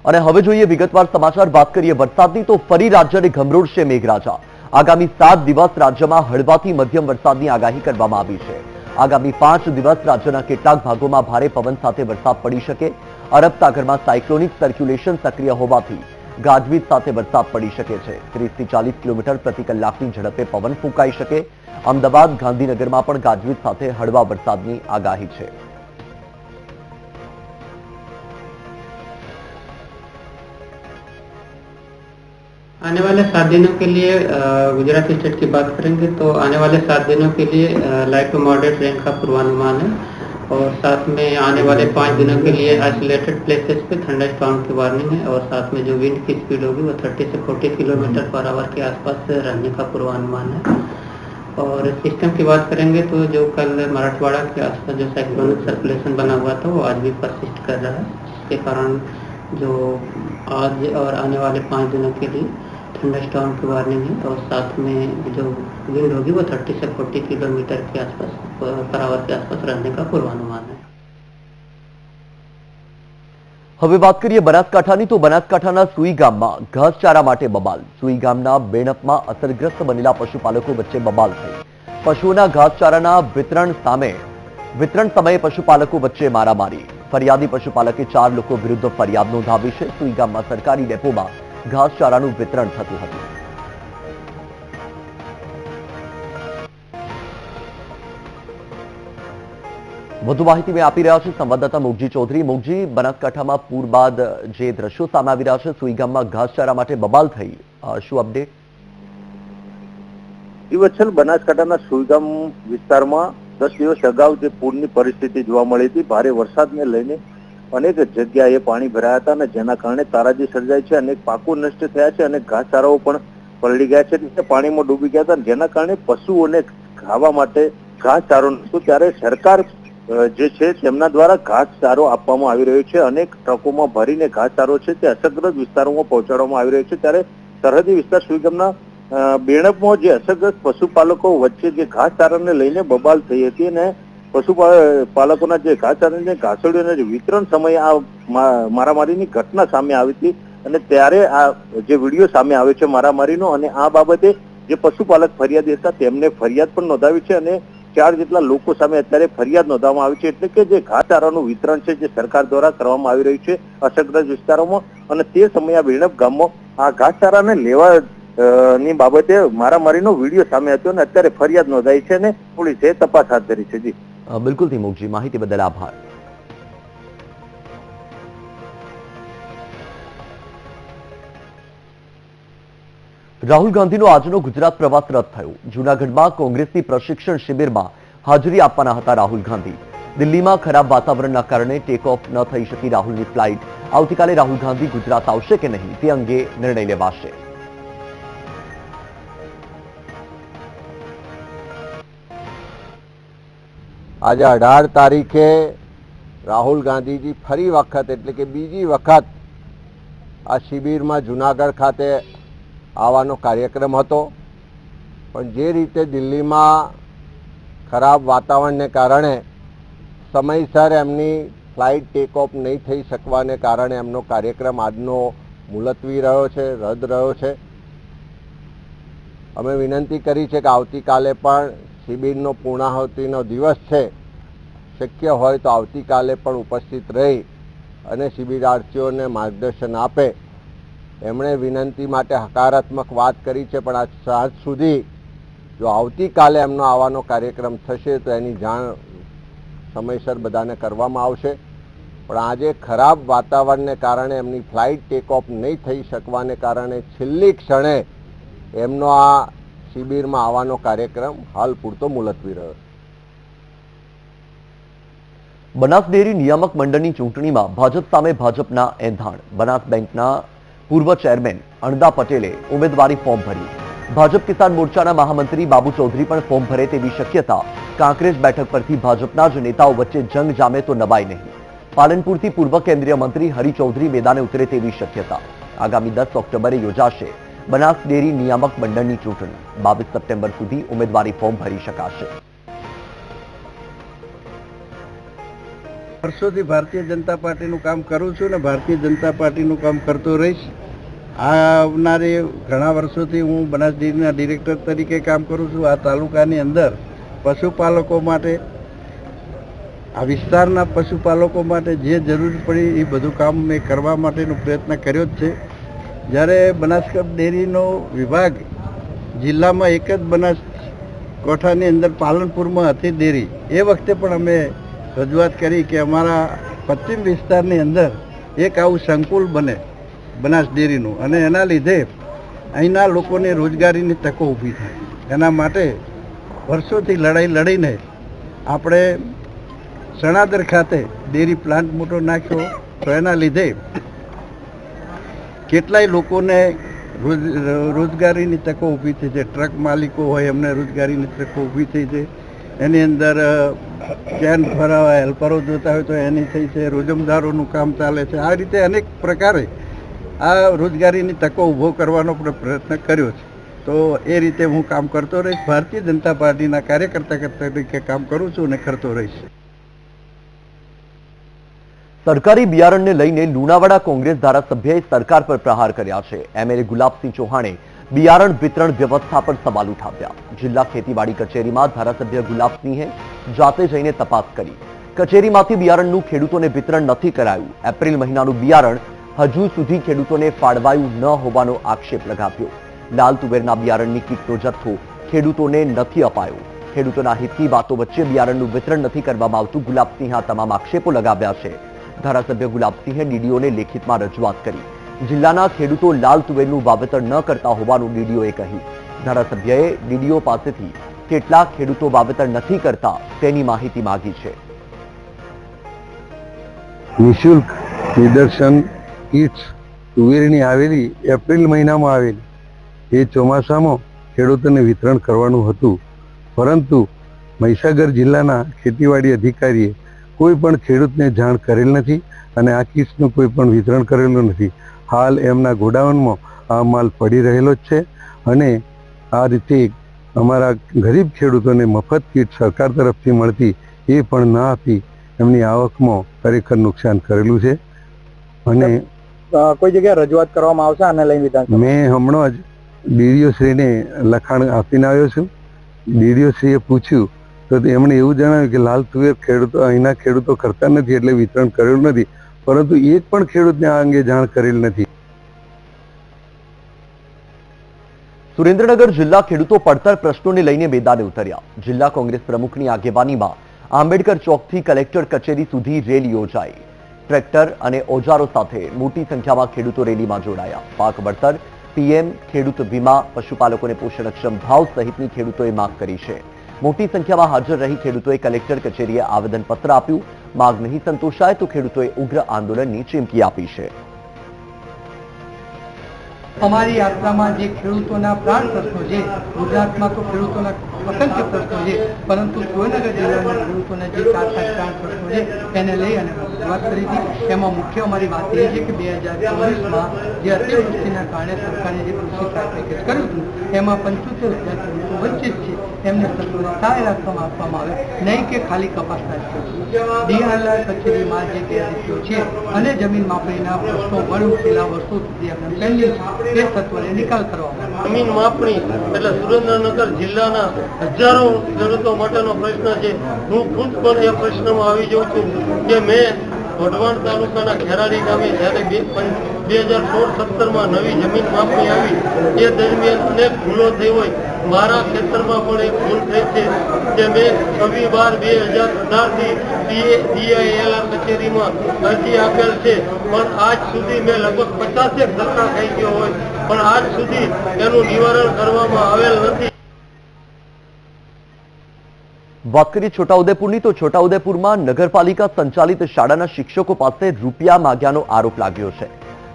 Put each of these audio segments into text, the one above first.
અને હવે જોઈએ વિગતવાર સમાચાર। વાત કરીએ વરસાદની તો ફરી રાજ્યને ગમરોળશે મેઘરાજા। આગામી 7 દિવસ રાજ્યમાં હળવાથી મધ્યમ વરસાદની આગાહી કરવામાં આવી છે। આગામી 5 દિવસ રાજ્યના કેટલાક ભાગોમાં ભારે પવન સાથે વરસાદ પડી શકે। અરબ સાગરમાં સાયક્લોનિક સર્ક્યુલેશન સક્રિય હોવાથી ગાજવીજ સાથે વરસાદ પડી શકે છે। 30 થી 40 કિલોમીટર પ્રતિ કલાકની ઝડપે પવન ફૂંકાઈ શકે। અમદાવાદ ગાંધીનગરમાં પણ ગાજવીજ સાથે હળવા વરસાદની આગાહી છે। आने वाले 7 दिनों के लिए गुजरात स्टेट की बात करेंगे तो आने वाले 7 दिनों के लिए लाइट टू मॉडरेट रेन का पूर्वानुमान है और साथ में आने वाले 5 दिनों के लिए आइसोलेटेड प्लेसेस पे थंडर स्टॉर्म की वार्निंग है और साथ में जो विंड की स्पीड होगी वो 30 से 40 किलोमीटर पर आवर के आसपास रहने का पूर्वानुमान है। और सिस्टम की बात करेंगे तो जो कल मराठवाड़ा के आसपास जो साइक्लोनिक सर्कुलेशन बना हुआ था वो आज भी परसिस्ट कर रहा है, जिसके कारण जो आज और आने वाले 5 दिनों के लिए थंडर स्टॉर्म की वार्निंग है और साथ में जो विंड होगी वो 30 से 40 किलोमीटर के आसपास पर आवर के आसपास रहने का पूर्वानुमान है। હવે વાત કરીએ બનાસકાંઠાની તો બનાસકાંઠાના સુઈ ગામમાં ઘાસચારા માટે બબાલ। સુઈ ગામના બેણપમાં અસરગ્રસ્ત બનેલા પશુપાલકો વચ્ચે બબાલ થઈ। પશુઓના ઘાસચારાના વિતરણ સમયે પશુપાલકો વચ્ચે મારામારી। ફરિયાદી પશુપાલકે 4 લોકો વિરુદ્ધ ફરિયાદ નોંધાવી છે। સુઈ ગામમાં સરકારી ડેપોમાં ઘાસચારાનું વિતરણ થતું હતું। વધુ માહિતી મેં આપી રહ્યા છે સંવાદદાતા મોગજી ચૌધરી। મોગજી, બનાસકાંઠામાં પૂર બાદ જે દ્રશ્યો સામે આવી રહ્યા છે, સુઈ ગામમાં ઘાસચારા માટે બબાલ થઈ, શું અપડેટ? વત્સલ, બનાસકાંઠાના સુઈગામ વિસ્તારમાં 10 દિવસ અગાઉ જે પૂરની પરિસ્થિતિ જોવા મળી હતી, ભારે વરસાદને લઈને અનેક જગ્યાએ પાણી ભરાયા હતા અને જેના કારણે તારાજી સર્જાઈ છે। અનેક પાકો નષ્ટ થયા છે અને ઘાસચારાઓ પણ પલળી ગયા છે, પાણીમાં ડૂબી ગયા હતા, જેના કારણે પશુઓને ખાવા માટે ઘાસચારો નહોતો। ત્યારે સરકાર જે છે તેમના દ્વારા ઘાસચારો આપવામાં આવી રહ્યો છે। અનેક ટ્રકોમાં ભરીને ઘાસચારો છે તે અસરગ્રસ્ત વિસ્તારોમાં પહોંચાડવામાં આવી રહ્યો છે। ત્યારે સરહદી વિસ્તાર સુઈગામના બેણપમાં જે અસરગ્રસ્ત પશુપાલકો વચ્ચે જે ઘાસચારાને લઈને બબાલ થઈ હતી અને પશુપાલકોના જે ઘાસચારાને ઘાસડીઓના જે વિતરણ સમયે આ મારામારીની ઘટના સામે આવી હતી અને ત્યારે આ જે વિડીયો સામે આવ્યો છે મારામારીનો, અને આ બાબતે જે પશુપાલક ફરિયાદી હતા તેમને ફરિયાદ પણ નોંધાવી છે અને 4 જેટલા લોકો સામે અત્યારે ફરિયાદ નોંધવામાં આવી છે। એટલે કે જે ઘાસચારાનું વિતરણ છે જે સરકાર દ્વારા કરવામાં આવી રહ્યું છે અસરગ્રસ્ત વિસ્તારોમાં, અને તે સમયે આ બેણપ ગામમાં આ ઘાસચારાને લેવા ની બાબતે મારામારીનો વિડીયો સામે આવ્યો અને અત્યારે ફરિયાદ નોંધાઈ છે અને પોલીસે તપાસ હાથ ધરી છે। જી બિલકુલથી મોગજી, માહિતી બદલ આભાર। રાહુલ ગાંધીનો આજનો ગુજરાત પ્રવાસ રદ થયો। જૂનાગઢમાં કોંગ્રેસની પ્રશિક્ષણ શિબિરમાં હાજરી આપવાના હતા રાહુલ ગાંધી। દિલ્હીમાં ખરાબ વાતાવરણના કારણે ટેક ઓફ ન થઈ શકી રાહુલની ફ્લાઇટ। આવતીકાલે રાહુલ ગાંધી ગુજરાત આવશે કે નહીં તે અંગે નિર્ણય લેવાશે। આજે 18 તારીખે રાહુલ ગાંધીજી ફરી વખત એટલે કે બીજી વખત આ શિબિરમાં જૂનાગઢ ખાતે આવવાનો કાર્યક્રમ હતો, પણ જે રીતે દિલ્હીમાં ખરાબ વાતાવરણને કારણે સમયસર એમની ફ્લાઇટ ટેક ઓફ નહીં થઈ શકવાને કારણે એમનો કાર્યક્રમ આજનો મુલતવી રહ્યો છે, રદ રહ્યો છે। અમે વિનંતી કરી છે કે આવતીકાલે પણ શિબિરનો પૂર્ણાહુતિનો દિવસ છે, શક્ય હોય તો આવતીકાલે પણ ઉપસ્થિત રહી અને શિબિરાર્થીઓને માર્ગદર્શન આપે। એમણે વિનંતી માટે હકારાત્મક વાત કરી છે, પણ આજ સાંજ સુધી જો આવતીકાલે એમનો આવવાનો કાર્યક્રમ થશે તો એની જાણ સમયસર બધાને કરવામાં આવશે। પણ આજે ખરાબ વાતાવરણને કારણે એમની ફ્લાઇટ ટેક ઓફ નહીં થઈ શકવાને કારણે છેલ્લી ક્ષણે એમનો આ શિબિરમાં આવવાનો કાર્યક્રમ હાલ પૂરતો મુલતવી રહ્યો છે। બનાસ ડેરી નિયામક મંડળની ચૂંટણીમાં ભાજપ સામે ભાજપના એંધાણ। બનાસ બેંકના પૂર્વ ચેરમેન અણદા પટેલે ઉમેદવારી ફોર્મ ભર્યું। ભાજપ કિસાન મોરચાના મહામંત્રી બાબુ ચૌધરી પણ ફોર્મ ભરે તેવી શક્યતા। કાંકરેજ બેઠક પરથી ભાજપના જ નેતાઓ વચ્ચે જંગ જામે તો નવાઈ નહીં। પાલનપુરથી પૂર્વ કેન્દ્રીય મંત્રી હરિ ચૌધરી મેદાને ઉતરે તેવી શક્યતા। આગામી 10 ઓક્ટોબરે યોજાશે બનાસ ડેરી નિયામક મંડળની ચૂંટણી। 22 સપ્ટેમ્બર સુધી ઉમેદવારી ફોર્મ ભરી શકાશે। વર્ષોથી ભારતીય જનતા પાર્ટીનું કામ કરું છું ને ભારતીય જનતા પાર્ટીનું કામ કરતો રહીશ. આવનારે ઘણા વર્ષોથી હું બનાસ ડેરીના ડિરેક્ટર તરીકે કામ કરું છું. આ તાલુકાની અંદર પશુપાલકો માટે, આ વિસ્તારના પશુપાલકો માટે જે જરૂર પડી એ બધું કામ મેં કરવા માટેનો પ્રયત્ન કર્યો જ છે. જ્યારે બનાસકાંઠા ડેરીનો વિભાગ જિલ્લામાં એક જ બનાસકાંઠાની અંદર પાલનપુરમાં હતી ડેરી, એ વખતે પણ અમે રજૂઆત કરી કે અમારા પશ્ચિમ વિસ્તારની અંદર એક આવું સંકુલ બને બનાસ ડેરીનું, અને એના લીધે અહીંના લોકોને રોજગારીની તકો ઊભી થાય. એના માટે વર્ષોથી લડાઈ લડીને આપણે સણાદર ખાતે ડેરી પ્લાન્ટ મોટો નાખ્યો. તો એના લીધે કેટલાય લોકોને રોજગારીની તકો ઊભી થઈ છે. ટ્રક માલિકો હોય એમને રોજગારીની તકો ઊભી થઈ છે. એની અંદર કેન ફરાવા હેલ્પરો જોતા હોય તો એની થઈ છે. રોજમદારોનું કામ ચાલે છે. આ રીતે અનેક પ્રકારે આ રોજગારીની તકો ઊભો કરવાનો પણ પ્રયત્ન કર્યો છે. તો એ રીતે હું કામ કરતો રહીશ. ભારતીય જનતા પાર્ટીના કાર્યકર્તા તરીકે કામ કરું છું અને કરતો રહીશ. સરકારી બિયારણને લઈને લુણાવાડા કોંગ્રેસ ધારાસભ્યએ સરકાર પર પ્રહાર કર્યા છે. એમએલએ ગુલાબસિંહ ચૌહાણે બિયારણ વિતરણ વ્યવસ્થા પર સવાલ ઉઠાવ્યા. જિલ્લા ખેતીવાડી કચેરીમાં ધારાસભ્ય ગુલાબસિંહે જાતે જઈને તપાસ કરી. કચેરીમાંથી બિયારણનું ખેડૂતોને વિતરણ નથી કરાયું. એપ્રિલ મહિનાનું બિયારણ હજુ સુધી ખેડૂતોને ફાળવાયું ન હોવાનો આક્ષેપ લગાવ્યો. લાલ તુવેરના બિયારણની કીટનો જથ્થો ખેડૂતોને નથી અપાયો. ખેડૂતોના હિતની વાતો વચ્ચે બિયારણનું વિતરણ નથી કરવામાં આવતું. ગુલાબસિંહે આ તમામ આક્ષેપો લગાવ્યા છે. ધારાસભ્ય ગુલાબસિંહે ડીડીઓને લેખિતમાં રજૂઆત કરી. જિલ્લાના ખેડૂતો લાલ તુવેરનું વાવેતર ન કરતા હોવાનું ડીડીઓએ કહ્યું. ધારાસભ્યએ ડીડીઓ પાસેથી કેટલા ખેડૂતો વાવેતર નથી કરતા તેની માહિતી માંગી છે. નિઃશુલ્ક નિદર્શન કીટ્સ તુવેરની આવેલી એપ્રિલ મહિનામાં આવેલી, એ ચોમાસામાં ખેડૂતોને વિતરણ કરવાનું હતું, પરંતુ મહીસાગર જિલ્લાના ખેતીવાડી અધિકારીએ કોઈ પણ ખેડૂતને જાણ કરેલ નથી અને આ કીટ્સનું કોઈ પણ વિતરણ કરેલું નથી. હાલ એમના ગોડાઉનમાં આ માલ પડી રહેલો જ છે અને આ રીતે અમારા ગરીબ ખેડૂતોને મફત કીટ સરકાર તરફથી મળતી એ પણ ના આપી એમની આવકમાં ખરેખર નુકસાન કરેલું છે. અને કોઈ જગ્યાએ રજૂઆત કરવામાં આવશે આને લઈને વિધાનસભા? મેં હમણાં જ ડીડીઓશ્રીને લખાણ આપીને આવ્યો છું. ડીડીઓશ્રીએ પૂછ્યું તો એમણે એવું જણાવ્યું કે લાલ તુવેર ખેડૂતો અહીંના ખેડૂતો કરતા નથી એટલે વિતરણ કરેલું નથી, પરંતુ એક પણ ખેડૂતને આ અંગે જાણ કરેલ નથી. સુરેન્દ્રનગર જિલ્લા ખેડૂતો પડતર પ્રશ્નોને લઈને મેદાને ઉતર્યા. જિલ્લા કોંગ્રેસ પ્રમુખની આગેવાનીમાં આંબેડકર ચોકથી કલેક્ટર કચેરી સુધી રેલી યોજાઈ. ટ્રેક્ટર અને ઓજારો સાથે મોટી સંખ્યામાં ખેડૂતો રેલીમાં જોડાયા. પાક વળતર, પીએમ ખેડૂત વીમા, પશુપાલકોને પોષણક્ષમ ભાવ સહિતની ખેડૂતોએ માંગ કરી છે. મોટી સંખ્યામાં હાજર રહી ખેડૂતોએ કલેક્ટર કચેરીએ આવેદનપત્ર આપ્યું. માંગ નહીં સંતોષાય તો ખેડૂતોએ ઉગ્ર આંદોલનની ચીમકી આપી છે. અમારી યાત્રામાં જે ખેડૂતોના પ્રાણ પ્રશ્નો છે, ગુજરાતમાં તો ખેડૂતોના અસંખ્ય પ્રશ્નો છે, પરંતુ સુરેન્દ્રનગર જિલ્લાના ખેડૂતોના જે 4-5 પ્રાણ પ્રશ્નો છે એને લઈ અને રજૂઆત કરી હતી. એમાં મુખ્ય અમારી વાત એ છે કે 2024માં જે અતિવૃષ્ટિના કારણે સરકારે જે કૃષિ સહાય પેકેજ કર્યું હતું એમાં 75,000 ખેડૂતો વંચિત છે. એમને સત્વરે સહાય આપવામાં આવે, નહીં કે ખાલી કપાસના ડીઆરઆર કચેરીમાં જે ગેરરીતિઓ છે અને જમીન માપણીના પ્રશ્નો છેલ્લા વર્ષો સુધી એમને પેન્ડિંગ છે, તે સત્વરે નિકાલ કરવામાં આવે. જમીન માપણી એટલે સુરેન્દ્રનગર જિલ્લાના હજારો ખેડૂતો માટેનો પ્રશ્ન છે. હું ખુદ પણ એ પ્રશ્નમાં આવી જાઉં છું કે મેં વઢવાણ તાલુકાના ખેરાડી ગામે જ્યારે 2016-17માં નવી જમીન માપણી આવી એ દરમિયાન અનેક ભૂલો થઈ હોય. મારા ખેતરમાં પણ એક ભૂલ થઈ છે કે મેં 26/12/2018થી ડીઆઈએલઆર કચેરીમાં અરજી આપેલ છે, પણ આજ સુધી મેં લગભગ 50 ધક્કા ખાઈ ગયો હોય, પણ આજ સુધી એનું નિવારણ કરવામાં આવેલ નથી. વાત કરીએ છોટાઉદેપુરની તો છોટાઉદેપુરમાં નગરપાલિકા સંચાલિત શાળાના શિક્ષકો પાસે રૂપિયા માંગ્યાનો આરોપ લાગ્યો છે.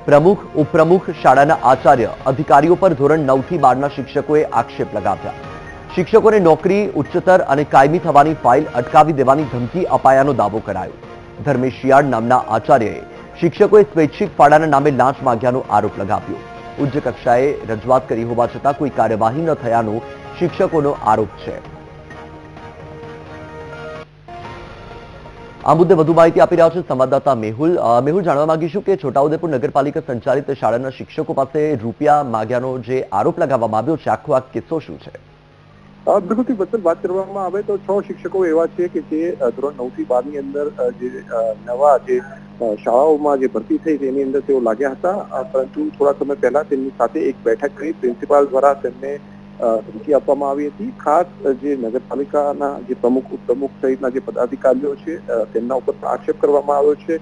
પ્રમુખ, ઉપપ્રમુખ, શાળાના આચાર્ય, અધિકારીઓ પર ધોરણ 9 થી 12ના શિક્ષકોએ આક્ષેપ લગાવ્યા. શિક્ષકોને નોકરી, ઉચ્ચતર અને કાયમી થવાની ફાઇલ અટકાવી દેવાની ધમકી અપાયાનો દાવો કરાયો. ધર્મેશ શિયાળ નામના આચાર્યએ શિક્ષકોએ સ્વૈચ્છિક ફાળાના નામે લાંચ માંગ્યાનો આરોપ લગાવ્યો. ઉચ્ચ કક્ષાએ રજૂઆત કરી હોવા છતાં કોઈ કાર્યવાહી ન થયાનો શિક્ષકોનો આરોપ છે. આ મુદ્દે વધુ માહિતી આપી રહ્યા છે સંવાદદાતા મેહુલ. મેહુલ, જાણવા માંગીશું કે છોટાઉદેપુર નગરપાલિકા સંચાલિત શાળાના શિક્ષકો પાસે રૂપિયા માંગ્યાનો જે આરોપ લગાવવામાં આવ્યો છે, આખો આ કિસ્સો શું છે? બિલકુલથી બદલ વાત કરવામાં આવે તો 6 શિક્ષકો એવા છે કે જે ધોરણ 9 થી 12 ની અંદર જે નવા જે શાળાઓમાં જે ભરતી થઈ છે એની અંદર તેઓ લાગ્યા હતા, પરંતુ થોડા સમય પહેલા તેમની સાથે એક બેઠક કરી પ્રિન્સિપાલ દ્વારા તેમને ધમકી આપવામાં આવી હતી. ખાસ જે નગરપાલિકાના જે ઉપપ્રમુખ સહિતના જે પદાધિકારીઓ છે તેમના ઉપર આક્ષેપ કરવામાં આવ્યો છે.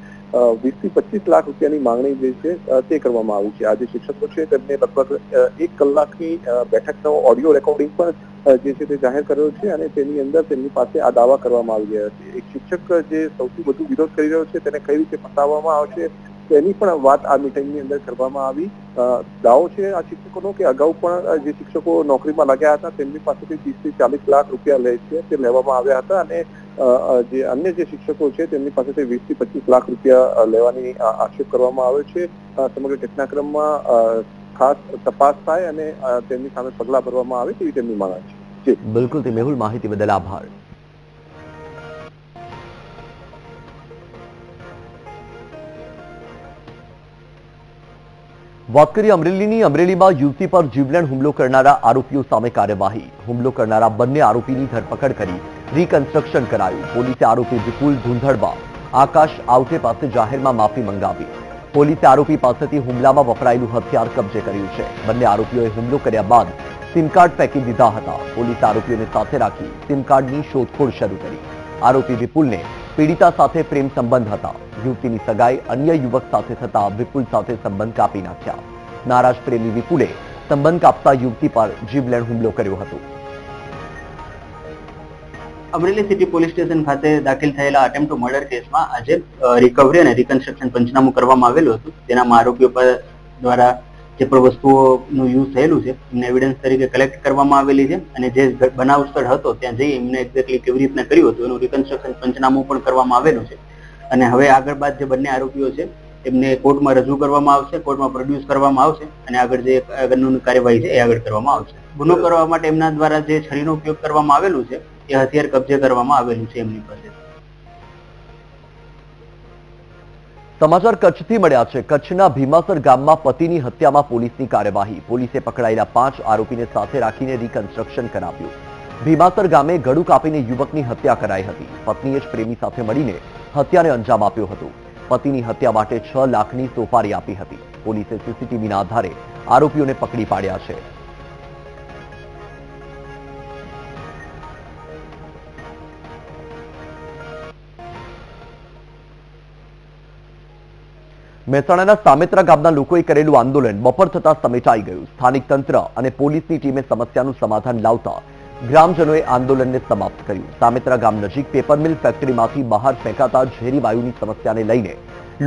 20 થી 25 લાખ રૂપિયાની માંગણી જે છે તે કરવામાં આવી છે. આ જે શિક્ષકો છે તેમને લગભગ 1 કલાકની બેઠકનો ઓડિયો રેકોર્ડિંગ પણ જે છે તે જાહેર કર્યો છે અને તેની અંદર તેમની પાસે આ દાવા કરવામાં આવી રહ્યા છે. એક શિક્ષક જે સૌથી વધુ વિરોધ કરી રહ્યો છે તેને કઈ રીતે ફસાવવામાં આવશે તેની પણ વાત આ મિટિંગની અંદર કરવામાં આવી. દાવો છે આ શિક્ષકોનો કે અગાઉ પણ જે શિક્ષકો નોકરીમાં લાગ્યા હતા તેમની પાસેથી 30 થી 40 લાખ રૂપિયા લે છે તે લેવામાં આવ્યા હતા અને જે અન્ય જે શિક્ષકો છે તેમની પાસેથી 20 થી 25 લાખ રૂપિયા લેવાની આક્ષેપ કરવામાં આવ્યો છે. સમગ્ર ઘટનાક્રમમાં ખાસ તપાસ થાય અને તેમની સામે પગલાં ભરવામાં આવે તેવી તેમની માંગ છે. બિલકુલ, મેહુલ, માહિતી બદલ આભાર. વાત કરીએ અમરેલીની. અમરેલીમાં યુવતી પર જીવલેણ હુમલો કરનારા આરોપીઓ સામે કાર્યવાહી. હુમલો કરનારા બંને આરોપીની ધરપકડ કરી રિકન્સ્ટ્રક્શન કરાયું. પોલીસે આરોપી વિપુલ ધુંધળવા આકાશ આવટે પાસે જાહેરમાં માફી મંગાવી. પોલીસે આરોપી પાસેથી હુમલામાં વપરાયેલું હથિયાર કબજે કર્યું છે. બંને આરોપીઓએ હુમલો કર્યા બાદ સિમ કાર્ડ ફેંકી દીધા હતા. પોલીસે આરોપીઓને સાથે રાખી સિમ કાર્ડની શોધખોળ શરૂ કરી. આરોપી વિપુલને પીડિતા સાથે પ્રેમ સંબંધ હતા. યુવતીની સગાઈ અન્ય યુવક સાથે થતા વિપુલ સાથે સંબંધ કાપી નાખ્યા. નારાજ પ્રેમી વિપુલે સંબંધ કાપતા યુવતી પર જીવલેણ હુમલો કર્યો હતો. અમરેલી સિટી પોલીસ સ્ટેશન ખાતે દાખલ થયેલા અટેમ્પ્ટ ટુ મર્ડર કેસમાં આજે રિકવરી અને રિકન્સ્ટ્રક્શન પંચનામું કરવામાં આવેલું હતું. તેનામાં આરોપીઓ પર દ્વારા જે પણ વસ્તુઓનું યુઝ થયેલું છે એમને એવિડન્સ તરીકે કલેક્ટ કરવામાં આવેલી છે અને જે બનાવ સ્થળ હતો ત્યાં જઈ એમને એક્ઝેક્ટલી કેવી રીતના કર્યું હતું એનું રિકન્સ્ટ્રક્શન પંચનામું પણ કરવામાં આવેલું છે. અને હવે આગળ બાદ જે બંને આરોપીઓ છે એમને કોર્ટમાં રજૂ કરવામાં આવશે, કોર્ટમાં પ્રોડ્યુસ કરવામાં આવશે અને આગળ જે કાનૂની કાર્યવાહી છે એ આગળ કરવામાં આવશે. ગુનો કરવા માટે એમના દ્વારા જે છરીનો ઉપયોગ કરવામાં આવેલું છે એ હથિયાર કબજે કરવામાં આવેલું છે એમની પાસે. સમાચાર કચ્છથી મળ્યા છે. કચ્છના ભીમાસર ગામમાં પતિની હત્યામાં પોલીસની કાર્યવાહી. પોલીસે પકડાયેલા 5 આરોપીને સાથે રાખીને રિકન્સ્ટ્રક્શન કરાવ્યું. ભીમાસર ગામે ગળું કાપીને યુવકની હત્યા કરાઈ હતી. પત્નીએ જ પ્રેમી સાથે મળીને હત્યાને અંજામ આપ્યો હતો. પતિની હત્યા માટે 6 લાખની સોપારી આપી હતી. પોલીસે સીસીટીવીના આધારે આરોપીઓને પકડી પાડ્યા છે. મહેસાણાના સામેત્રા ગામના લોકોએ કરેલું આંદોલન બપોર થતા સમેટાઈ ગયું. સ્થાનિક તંત્ર અને પોલીસની ટીમે સમસ્યાનું સમાધાન લાવતા ગ્રામજનોએ આંદોલનને સમાપ્ત કર્યું. સામેત્રા ગામ નજીક પેપર મિલ ફેક્ટરીમાંથી બહાર ફેંકાતા ઝેરી વાયુની સમસ્યાને લઈને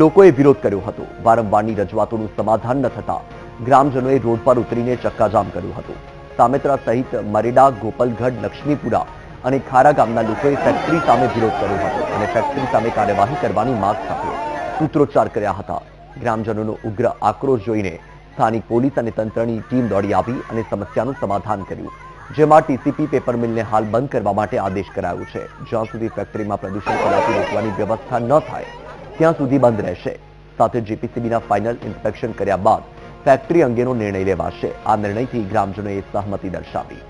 લોકોએ વિરોધ કર્યો હતો. વારંવારની રજૂઆતોનું સમાધાન ન થતા ગ્રામજનોએ રોડ પર ઉતરીને ચક્કાજામ કર્યું હતું. સામેત્રા સહિત મરેડા, ગોપલગઢ, લક્ષ્મીપુરા અને ખારા ગામના લોકોએ ફેક્ટરી સામે વિરોધ કર્યો હતો અને ફેક્ટરી સામે કાર્યવાહી કરવાની માંગ સાથે સૂત્રોચ્ચાર કર્યા હતા. ગ્રામજનોનો ઉગ્ર આક્રોશ જોઈને સ્થાનિક પોલીસ અને તંત્રની ટીમ દોડી આવી અને સમસ્યાનું સમાધાન કર્યું, જેમાં ટીસીપી પેપર મિલને હાલ બંધ કરવા માટે આદેશ કરાયો છે. જ્યાં સુધી ફેક્ટરીમાં પ્રદૂષણ ફેલાતું રોકવાની વ્યવસ્થા ન થાય ત્યાં સુધી બંધ રહેશે. સાથે જીપીસીબીના ફાઇનલ ઇન્સ્પેક્શન કર્યા બાદ ફેક્ટરી અંગેનો નિર્ણય લેવાશે. આ નિર્ણયથી ગ્રામજનોએ સહમતિ દર્શાવી.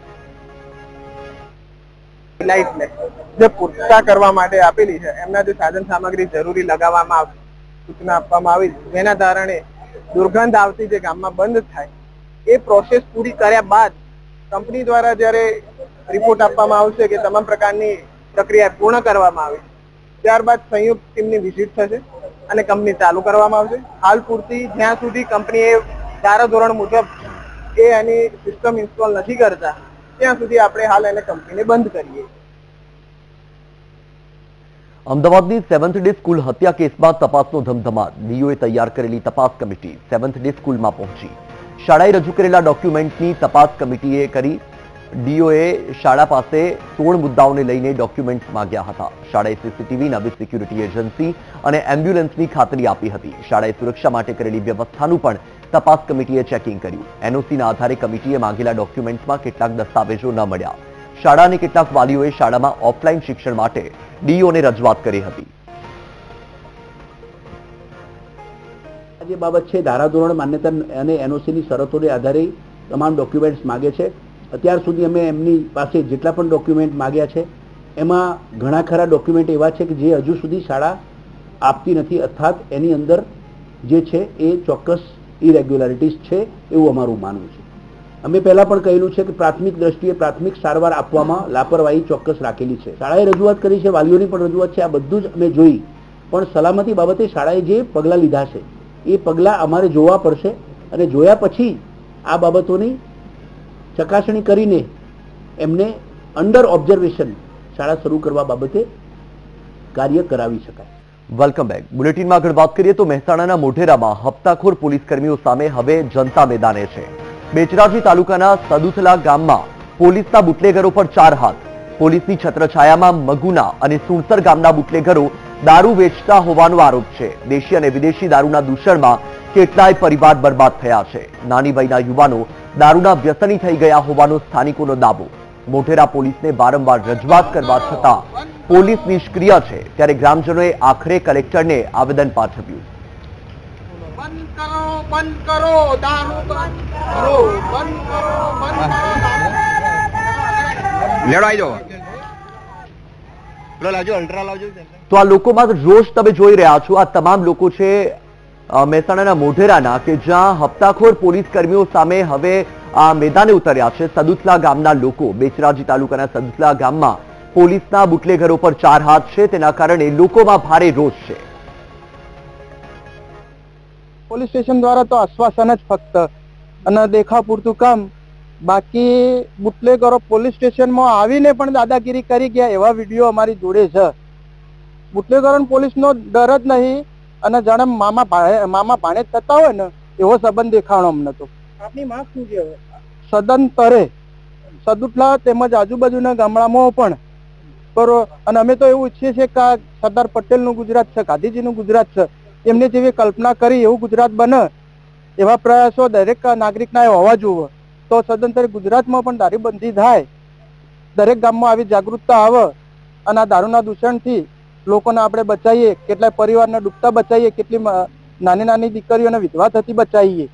જે પૂર્તતા કરવા માટે આપેલી છે એમના જે સાધન સામગ્રી જરૂરી લગાવવામાં સૂચના આપવામાં આવી, જેના કારણે દુર્ગંધ આવતી જે ગામમાં બંધ થાય એ પ્રોસેસ પૂરી કર્યા બાદ કંપની દ્વારા જ્યારે રિપોર્ટ આપવામાં આવશે કે તમામ પ્રકારની પ્રક્રિયા પૂર્ણ કરવામાં આવે, ત્યારબાદ સંયુક્ત ટીમની વિઝિટ થશે અને કંપની ચાલુ કરવામાં આવશે. હાલ પૂરતી જ્યાં સુધી કંપનીએ ધારાધોરણ મુજબ એની સિસ્ટમ ઇન્સ્ટોલ નથી કરતા ત્યાં સુધી આપણે હાલ એને કંપનીને બંધ કરીએ. અમદાવાદની 7th ડે સ્કૂલ હત્યા કેસમાં તપાસનો ધમધમાટ. ડીઓએ તૈયાર કરેલી તપાસ કમિટી 7th ડે સ્કૂલમાં પહોંચી. શાળાએ રજૂ કરેલા ડોક્યુમેન્ટની તપાસ કમિટીએ કરી. ડીઓએ શાળા પાસે 16 મુદ્દાઓને લઈને ડોક્યુમેન્ટ્સ માંગ્યા હતા. શાળાએ સીસીટીવી, નવી સિક્યુરિટી એજન્સી અને એમ્બ્યુલન્સની ખાતરી આપી હતી. શાળાએ સુરક્ષા માટે કરેલી વ્યવસ્થાનું પણ તપાસ કમિટીએ ચેકિંગ કર્યું. એનઓસીના આધારે કમિટીએ માંગેલા ડોક્યુમેન્ટ્સમાં કેટલાક દસ્તાવેજો ન મળ્યા. શાળા અને કેટલાક વાલીઓએ શાળામાં ઓફલાઈન શિક્ષણ માટે ડીઓને રજૂઆત કરી હતી. આ જે બાબત છે ધારાધોરણ માન્યતા અને એનઓસીની શરતોને આધારે તમામ ડોક્યુમેન્ટ્સ માગે છે. અત્યાર સુધી અમે એમની પાસે જેટલા પણ ડોક્યુમેન્ટ માગ્યા છે એમાં ઘણા ખરા ડોક્યુમેન્ટ એવા છે કે જે હજુ સુધી શાળા આપતી નથી, અર્થાત એની અંદર જે છે એ ચોક્કસ ઇરેગ્યુલારિટીઝ છે એવું અમારું માનવું છે. અમે પહેલા પણ કહેલું છે કે પ્રાથમિક દ્રષ્ટિએ પ્રાથમિક સારવાર આપવામાં લાપરવાહી ચોક્કસ રાખેલી છે. શાળાએ રજૂઆત કરી છે, વાલીઓની પણ રજૂઆત છે, આ બધું જ અમે જોઈ, પણ સલામતી બાબતે શાળાએ જે પગલાં લીધા છે એ પગલાં અમારે જોવા પડશે અને જોયા પછી આ બાબતોની ચકાસણી કરીને એમને અંડર ઓબ્ઝર્વેશન શાળા શરૂ કરવા બાબતે કાર્ય કરાવી શકાય. Welcome back. બુલેટિનમાં આગળ વાત કરીએ તો મહેસાણાના મોઢેરામાં હપ્તાખોર પોલીસ કર્મીઓ સામે હવે જનતા મેદાને છે. બેચરાજી તાલુકાના સદુથલા ગામમાં પોલીસના બુટલેગરો પર 4 હાથ. પોલીસની છત્રછાયામાં મગુના અને સુણસર ગામના બુટલેગરો દારૂ વેચતા હોવાનો આરોપ છે. દેશી અને વિદેશી દારૂના દૂષણમાં કેટલાય પરિવાર બરબાદ થયા છે. નાની વયના યુવાનો દારૂના વ્યસની થઈ ગયા હોવાનો સ્થાનિકોનો દાવો. મોઢેરા પોલીસને વારંવાર રજૂઆત કરવા છતાં પોલીસ નિષ્ક્રિય છે, ત્યારે ગ્રામજનોએ આખરે કલેક્ટરને આવેદન પાઠવ્યું. તો આ લોકોમાં રોષ તમે જોઈ રહ્યા છો. આ તમામ લોકો છે મહેસાણાના મોઢેરાના કે જ્યાં હપ્તાખોર પોલીસ કર્મીઓ સામે હવે આ મેદાને ઉતર્યા છે. સદુથલા ગામના લોકો, બેચરાજી તાલુકાના સદુથલા ગામમાં પોલીસના બુટલેગરો પર 4 હાથ છે, તેના કારણે લોકોમાં ભારે રોષ છે. પોલીસ સ્ટેશન દ્વારા તો આશ્વાસન જ ફક્ત અને દેખા પૂરતું કામ, બાકી બુટલેગરો પોલીસ સ્ટેશનમાં આવીને પણ દાદાગીરી કરી ગયા એવા વિડીયો અમારી જોડે છે. બુટલેગરો પોલીસનો ડર જ નહીં અને જાણે મામા ભાણેજ થતા હોય ને એવો સંબંધ દેખાણો અમને તો. આપની માંગ શું છે? સદંતરે સદુથલા તેમજ આજુબાજુના ગામડામાં પણ કરો અને અમે તો એવું ઈચ્છીએ છીએ કે સરદાર પટેલનું ગુજરાત છે, ગાંધીજીનું ગુજરાત છે, એમને જેવી કલ્પના કરી એવું ગુજરાત બને એવા પ્રયાસો દરેક નાગરિકના હોવા જોઈએ. તો સદંતરે ગુજરાતમાં પણ દારૂબંધી થાય, દરેક ગામમાં આવી જાગૃતતા આવે અને આ દારૂના દૂષણથી લોકોને આપણે બચાવીએ, કેટલાય પરિવારને ડૂબતા બચાવીએ, કેટલી નાની નાની દીકરીઓને વિધવા થતી બચાવીએ,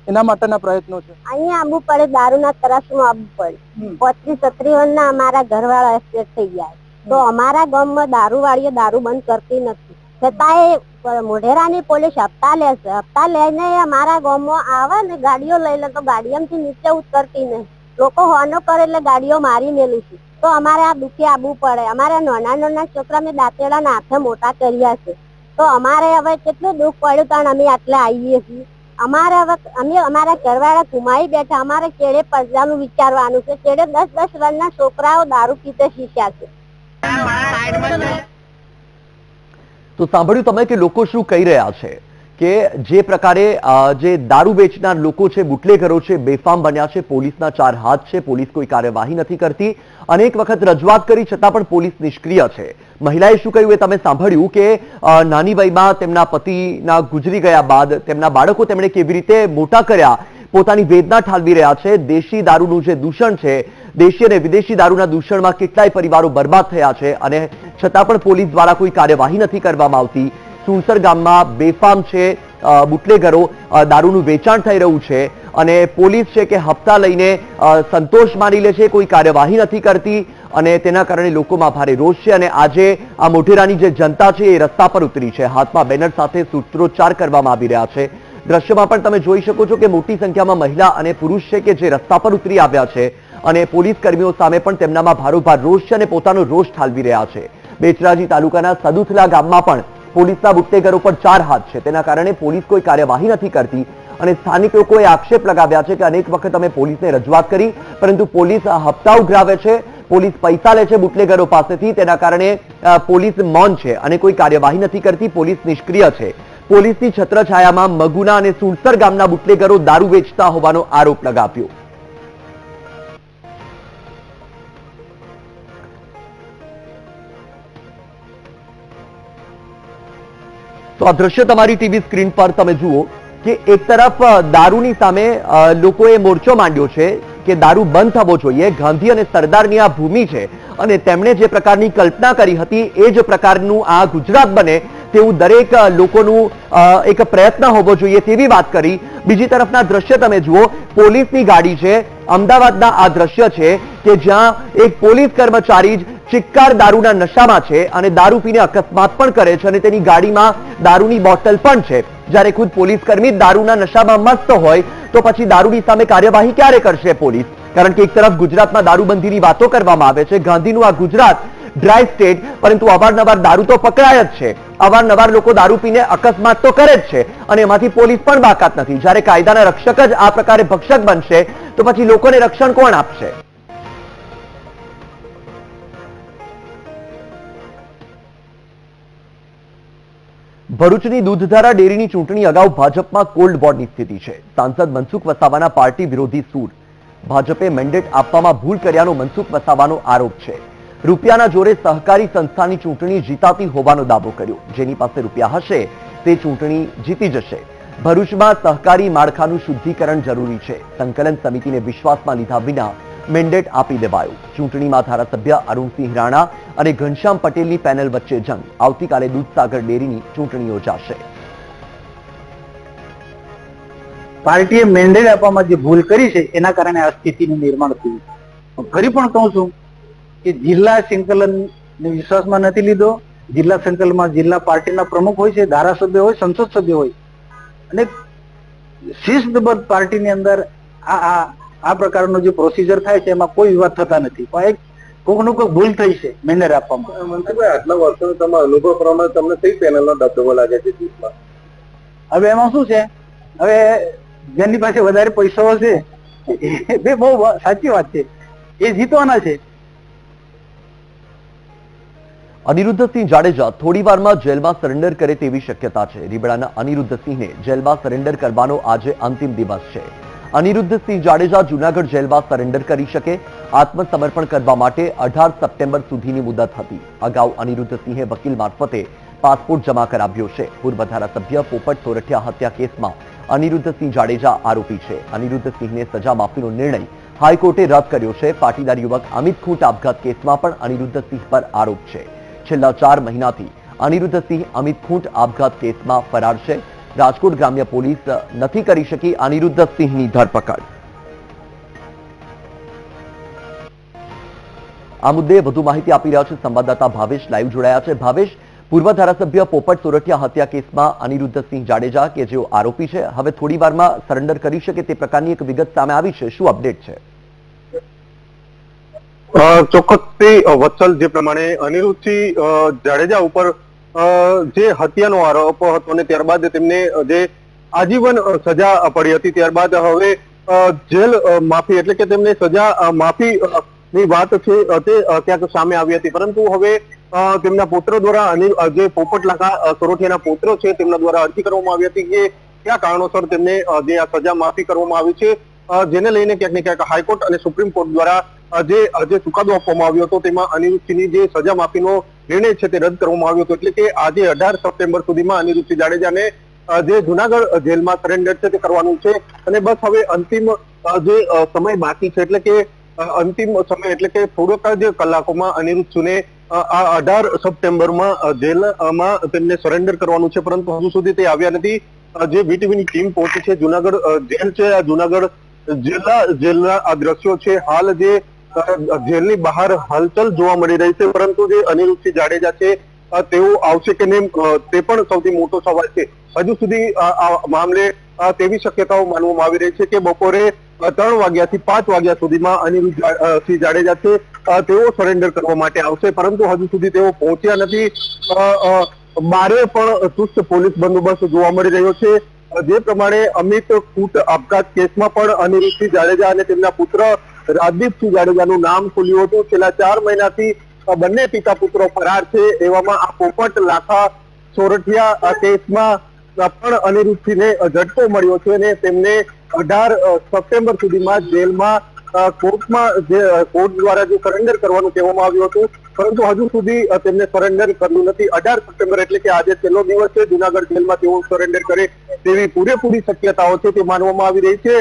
એના માટેના પ્રયત્નો છે. અહીંયા આવવું પડે, દારૂના ત્રાસમાં આવવું પડે. 35-36 વર્ષના અમારા ઘરવાળા એક્સપેક્ટ થઈ ગયા, તો અમારા ગામમાં દારૂવાળીઓ દારૂ બંધ કરતી નથી. છતાંય મોઢેરાની પોલીસ હપ્તા લે છે, હપ્તા લઈને અમારા ગામમાં આવે ને ગાડીઓ લઈ લે તો ગાડીઓથી નીચે ઉતરતી નહીં. લોકો હોનો કરે એટલે ગાડીઓ મારી મેલી છે. તો અમારે આ દુઃખી આવવું પડે. અમારે નાના નાના છોકરા મેં દાંતેડાના હાથે મોટા કર્યા છે, તો અમારે હવે કેટલું દુઃખ પડ્યું કારણ અમે આટલે આવીએ છીએ. અમારે હવે અમે અમારા ઘરવાળા ઘુમાઈ બેઠા, અમારે કેળે પજાનું વિચારવાનું છે. કેળે 10-10 વર્ષના છોકરાઓ દારૂ પીતે શીખ્યા છે. તો સાંભળ્યું તમે કે લોકો શું કહી રહ્યા છે કે જે પ્રકારે જે દારૂ વેચનાર લોકો છે, બુટલેગરો છે, બેફામ બન્યા છે. પોલીસના 4 હાથ છે, પોલીસ કોઈ કાર્યવાહી નથી કરતી. અનેક વખત રજૂઆત કરી છતાં પણ પોલીસ નિષ્ક્રિય છે. મહિલાએ શું કહ્યું એ તમે સાંભળ્યું કે નાની વયમાં તેમના પતિના ગુજરી ગયા બાદ તેમના બાળકો તેમણે કેવી રીતે મોટા કર્યા, પોતાની વેદના ઠાલવી રહ્યા છે. દેશી દારૂનું જે દૂષણ છે, દેશી અને વિદેશી દારૂના દૂષણમાં કેટલાય પરિવારો બરબાદ થયા છે અને છતાં પણ પોલીસ દ્વારા કોઈ કાર્યવાહી નથી કરવામાં આવતી. સુણસર ગામમાં બેફામ છે બુટલેગરો, દારૂનું વેચાણ થઈ રહ્યું છે અને પોલીસ છે કે હપ્તા લઈને સંતોષ માની લે છે, કોઈ કાર્યવાહી નથી કરતી અને તેના કારણે લોકોમાં ભારે રોષ છે. અને આજે આ મોઢેરાની જે જનતા છે એ રસ્તા પર ઉતરી છે, હાથમાં બેનર સાથે સૂત્રોચ્ચાર કરવામાં આવી રહ્યા છે. દ્રશ્યમાં પણ તમે જોઈ શકો છો કે મોટી સંખ્યામાં મહિલા અને પુરુષ છે કે જે રસ્તા પર ઉતરી આવ્યા છે અને પોલીસ કર્મીઓ સામે પણ તેમનામાં ભારોભાર રોષ છે અને પોતાનો રોષ ઠાલવી રહ્યા છે. બેચરાજી તાલુકાના સદુથલા ગામમાં પણ પોલીસના બુટલેગરો પર 4 હાથ છે, તેના કારણે પોલીસ કોઈ કાર્યવાહી નથી કરતી અને સ્થાનિક લોકોએ આક્ષેપ લગાવ્યા છે કે અનેક વખત અમે પોલીસને રજૂઆત કરી પરંતુ પોલીસ હપ્તા ઉઘરાવે છે, પોલીસ પૈસા લે છે બુટલેગરો પાસેથી, તેના કારણે પોલીસ મૌન છે અને કોઈ કાર્યવાહી નથી કરતી. પોલીસ નિષ્ક્રિય છે. પોલીસની છત્રછાયામાં મગુના અને સુણસર ગામના બુટલેગરો દારૂ વેચતા હોવાનો આરોપ લગાવ્યો. તો આ દ્રશ્ય તમારી ટીવી સ્ક્રીન પર તમે જુઓ કે એક તરફ દારૂની સામે લોકોએ મોરચો માંડ્યો છે કે દારૂ બંધ થવો જોઈએ. ગાંધી અને સરદારની આ ભૂમિ છે અને તેમણે જે પ્રકારની કલ્પના કરી હતી એ જ પ્રકારનું આ ગુજરાત બને તેવું દરેક લોકોનું એક પ્રયત્ન હોવો જોઈએ તેવી વાત કરી. બીજી તરફના દ્રશ્ય તમે જુઓ, પોલીસની ગાડી છે. અમદાવાદના આ દ્રશ્ય છે કે જ્યાં એક પોલીસ કર્મચારી જ ચિક્કાર દારૂના નશામાં છે અને દારૂ પીને અકસ્માત પણ કરે છે અને તેની ગાડીમાં દારૂની બોટલ પણ છે. જ્યારે ખુદ પોલીસ કર્મી દારૂના નશામાં મસ્ત હોય તો પછી દારૂની સામે કાર્યવાહી ક્યારે કરશે પોલીસ? કારણ કે એક તરફ ગુજરાતમાં દારૂબંધીની વાતો કરવામાં આવે છે, ગાંધીનું આ ગુજરાત ડ્રાય સ્ટેટ, પરંતુ અવારનવાર દારૂ તો પકડાય જ છે. અવારનવાર લોકો દારૂ પીને અકસ્માત તો કરે જ છે અને એમાંથી પોલીસ પણ બાકાત નથી. જ્યારે કાયદાના રક્ષક જ આ પ્રકારે ભક્ષક બનશે તો પછી લોકોને રક્ષણ કોણ આપશે? ભરૂચની દૂધધારા ડેરીની ચૂંટણી અગાઉ ભાજપમાં કોલ્ડ વોરની સ્થિતિ છે. સાંસદ મનસુખ વસાવાના પાર્ટી વિરોધી સૂર. ભાજપે મેન્ડેટ આપવામાં ભૂલ કર્યાનો મનસુખ વસાવાનો આરોપ છે. રૂપિયાના જોરે સહકારી સંસ્થાની ચૂંટણી જીતાતી હોવાનો દાવો કર્યો. જેની પાસે રૂપિયા હશે તે ચૂંટણી જીતી જશે. ભરૂચમાં સહકારી માળખાનું શુદ્ધિકરણ જરૂરી છે. સંકલન સમિતિને વિશ્વાસમાં લીધા વિના મેન્ડેટ આપી દેવાયું. ચૂંટણીમાં ધારાસભ્ય અરુણસિંહ રાણા અને ઘનશ્યામ પટેલની પેનલ વચ્ચે જંગ. આવતીકાલે દૂધસાગર ડેરીની ચૂંટણી યોજાશે. પાર્ટીએ મેન્ડેટ આપવામાં જે ભૂલ કરી છે એના કારણે આ સ્થિતિનું નિર્માણ થયું. ફરી પણ કહું છું કે જિલ્લા સંકલન વિશ્વાસમાં નથી લીધો. જિલ્લા સંકલનમાં જિલ્લા પાર્ટીના પ્રમુખ હોય છે, ધારાસભ્ય હોય, સંસદ સભ્ય હોય અને શિસ્તબદ્ધ પાર્ટીની અંદર આ પ્રકારનો જે પ્રોસિજર થાય છે એમાં કોઈ વિવાદ થતા નથી. પણ એક કોઈકનું કોઈ ભૂલ થઈ છે મેન્ડેટ આપવામાં. મનસુખભાઈ, આટલા વર્ષોનો તમારા અનુભવ પ્રમાણે તમને કઈ પેનલનો દબદબો લાગે છે જીતમાં? હવે એમાં શું છે, હવે જેની પાસે વધારે પૈસાઓ છે એ બહુ સાચી વાત છે, એ જીતવાના છે. અનિરુદ્ધસિંહ જાડેજા થોડીવારમાં જેલમાં સરેન્ડર કરે તેવી શક્યતા છે. રીબડાના અનિરુદ્ધસિંહને જેલમાં સરેન્ડર કરવાનો આજે અંતિમ દિવસ છે. અનિરુદ્ધસિંહ જાડેજા જૂનાગઢ જેલમાં સરેન્ડર કરી શકે. આત્મસમર્પણ કરવા માટે 18 સપ્ટેમ્બર સુધીની મુદત હતી. અગાઉ અનિરુદ્ધસિંહે વકીલ મારફતે પાસપોર્ટ જમા કરાવ્યો છે. પૂર્વ ધારાસભ્ય પોપટ સોરઠિયા હત્યા કેસમાં અનિરુદ્ધસિંહ જાડેજા આરોપી છે. અનિરુદ્ધસિંહને સજા માફીનો નિર્ણય હાઈકોર્ટે રદ કર્યો છે. પાટીદાર યુવક અમિત ખૂંટ આપઘાત કેસમાં પણ અનિરુદ્ધસિંહ પર આરોપ છે. છેલ્લા 4 મહિનાથી અનિરુદ્ધસિંહ અમિત ખૂંટ આપઘાત કેસમાં ફરાર છે. રાજકોટ ગ્રામ્ય પોલીસ નથી કરી શકી અનિરુદ્ધસિંહની ધરપકડ. આ મુદ્દે વધુ માહિતી આપી રહ્યા છે સંવાદદાતા ભાવેશ લાઈવ જોડાયા છે. ભાવેશ, પૂર્વ ધારાસભ્ય પોપટ સોરઠિયા હત્યા કેસમાં અનિરુદ્ધસિંહ જાડેજા કે જેઓ આરોપી છે હવે થોડીવારમાં સરેન્ડર કરી શકે તે પ્રકારની એક વિગત સામે આવી છે. શું અપડેટ છે? ચોક્કસથી વત્સલ, જે પ્રમાણે અનિરુદ્ધસિંહ જાડેજા ઉપર જે હત્યાનો આરોપ હતો અને ત્યારબાદ તેમને જે આજીવન સજા પડી હતી, ત્યારબાદ હવે જેલ માફી એટલે કે તેમને સજા માફી ની વાત છે તે ક્યાંક સામે આવી હતી. પરંતુ હવે તેમના પુત્ર દ્વારા જે પોપટ લાખા સોરઠિયાના પુત્ર છે તેમના દ્વારા અરજી કરવામાં આવી હતી કે કયા કારણોસર તેમને જે આ સજા માફી કરવામાં આવી છે, જેને લઈને ક્યાંક ને ક્યાંક હાઈકોર્ટ અને સુપ્રીમ કોર્ટ દ્વારા જે ચુકાદો આપવામાં આવ્યો હતો તેમાં અનિરુદ્ધસિંહની જે સજા માફીનો નિર્ણય છે તે રદ કરવામાં આવ્યો હતો. એટલે કે આજે 18 સપ્ટેમ્બર સુધીમાં અનિરુદ્ધસિંહ જાડેજાને જે જુનાગઢ જેલમાં સરેન્ડર છે તે કરવાનું છે અને બસ હવે અંતિમ જે સમય બાકી છે એટલે કે અંતિમ સમય એટલે કે થોડોક જ કલાકોમાં અનિરુદ્ધસિંહને આ 18 સપ્ટેમ્બરમાં જેલમાં તેમને સરેન્ડર કરવાનું છે. પરંતુ હજુ સુધી તે આવ્યા નથી. જે વીટીવીની ટીમ પહોંચી છે જુનાગઢ જેલ છે, આ જુનાગઢ જેલના આ દ્રશ્યો છે. હાલ જે જેલની બહાર હલચલ જોવા મળી રહી છે, પરંતુ જે અનિરુદ્ધસિંહ જાડેજા છે તેઓ આવશે કે નહીં તે પણ સૌથી મોટો સવાલ છે. હજુ સુધી આ મામલે તેવી શક્યતાઓ માનવામાં આવી રહી છે કે બપોરે 3 વાગ્યાથી 5 વાગ્યા સુધીમાં અનિરુદ્ધસિંહ જાડેજા છે તેઓ સરેન્ડર કરવા માટે આવશે, પરંતુ હજુ સુધી તેઓ પહોંચ્યા નથી. બારે પણ ચુસ્ત પોલીસ બંદોબસ્ત જોવા મળી રહ્યો છે. જે પ્રમાણે અમિત ખૂંટ આપઘાત કેસમાં પણ અનિરુદ્ધસિંહ જાડેજા અને તેમના પુત્ર રાજદીપસિંહ જાડેજાનું નામ ખુલ્યું હતું. છેલ્લા 4 મહિનાથી બંને પિતા પુત્રો ફરાર છે. એવામાં આ પોપટ લાખા સોરઠિયા આ કેસમાં પણ અનિરુદ્ધસિંહને ઝટકો મળ્યો છે અને તેમને 18 સપ્ટેમ્બર સુધીમાં જેલમાં કોર્ટમાં જે કોર્ટ દ્વારા જે સરેન્ડર કરવાનું કહેવામાં આવ્યું હતું, પરંતુ હજુ સુધી તેમને સરેન્ડર કર્યું નથી. 18 સપ્ટેમ્બર એટલે કે આજે છેલ્લો દિવસ છે. જુનાગઢ જેલમાં તેઓ સરેન્ડર કરે તેવી પૂરેપૂરી શક્યતાઓ છે તે માનવામાં આવી રહી છે.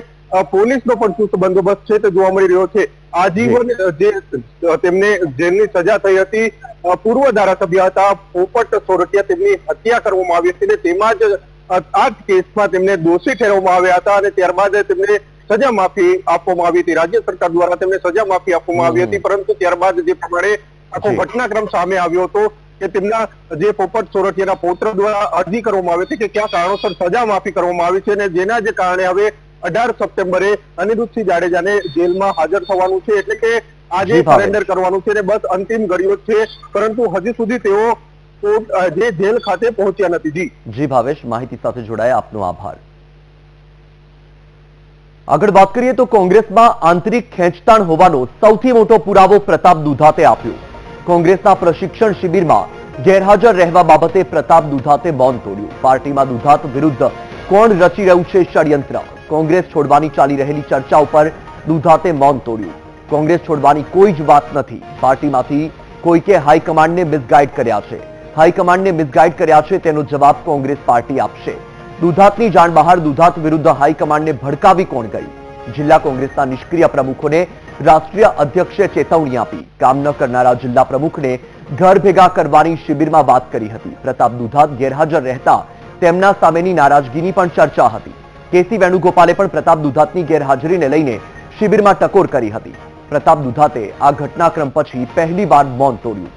પોલીસનો પણ ચુસ્ત બંદોબસ્ત છે તે જોવા મળી રહ્યો છે. આજીવન જે તેમને જેલની સજા થઈ હતી, પૂર્વ ધારાસભ્ય હતા પોપટ સોરઠિયા, તેમની હત્યા કરવામાં આવી હતી અને તેમાં જ આ જ કેસમાં તેમને દોષી ઠેરવવામાં આવ્યા હતા અને ત્યારબાદ તેમને સજા માફી આપવામાં આવી હતી. રાજ્ય સરકાર દ્વારા તેમને સજા માફી આપવામાં આવી હતી, પરંતુ ત્યારબાદ જે પ્રમાણે આખો ઘટનાક્રમ સામે આવ્યો હતો કે તેમના જે પોપટ સોરઠિયાના પૌત્ર દ્વારા અરજી કરવામાં આવી હતી કે કયા કારણોસર સજા માફી કરવામાં આવી છે અને જેના જે કારણે હવે 18 સપ્ટેમ્બરે અનિરુદ્ધસિંહ જાડેજાને જેલમાં હાજર થવાનું છે, એટલે કે આજે સરેન્ડર કરવાનું છે અને બસ અંતિમ ઘડીઓ છે, પરંતુ હજી સુધી તેઓ જે જેલ ખાતે પહોંચ્યા નથી. જી ભાવેશ, માહિતી સાથે જોડાયા આપનો આભાર. આગળ વાત કરીએ તો કોંગ્રેસમાં આંતરિક ખેંચતાણ હોવાનો સૌથી મોટો પુરાવો પ્રતાપ દુધાતે આપ્યો. કોંગ્રેસના પ્રશિક્ષણ શિબિરમાં ગેરહાજર રહેવા બાબતે પ્રતાપ દુધાતે મૌન તોડ્યું. પાર્ટીમાં દુધાત વિરુદ્ધ કોણ રચી રહ્યું છે ષડયંત્ર? કોંગ્રેસ છોડવાની ચાલી રહેલી ચર્ચા ઉપર દુધાતે મૌન તોડ્યું. કોંગ્રેસ છોડવાની કોઈ જ વાત નથી. પાર્ટીમાંથી કોઈકે હાઈકમાન્ડને મિસગાઈડ કર્યા છે. હાઈકમાન્ડને મિસગાઈડ કર્યા છે તેનો જવાબ કોંગ્રેસ પાર્ટી આપશે. દુધાતની જાણ બહાર દુધાત વિરુદ્ધ હાઈકમાન્ડને ભડકાવી કોણ ગઈ? જિલ્લા કોંગ્રેસના નિષ્ક્રિય પ્રમુખોને રાષ્ટ્રીય અધ્યક્ષે ચેતવણી આપી. કામ ન કરનારા જિલ્લા પ્રમુખને ઘર ભેગા કરવાની શિબિરમાં વાત કરી હતી. પ્રતાપ દુધાત ગેરહાજર રહેતા તેમના સામેની નારાજગીની પણ ચર્ચા હતી. કેસી વેણુગોપાલે પણ પ્રતાપ દુધાતની ગેરહાજરીને લઈને શિબિરમાં ટકોર કરી હતી. પ્રતાપ દુધાતે આ ઘટનાક્રમ પછી પહેલીવાર મૌન તોડ્યું.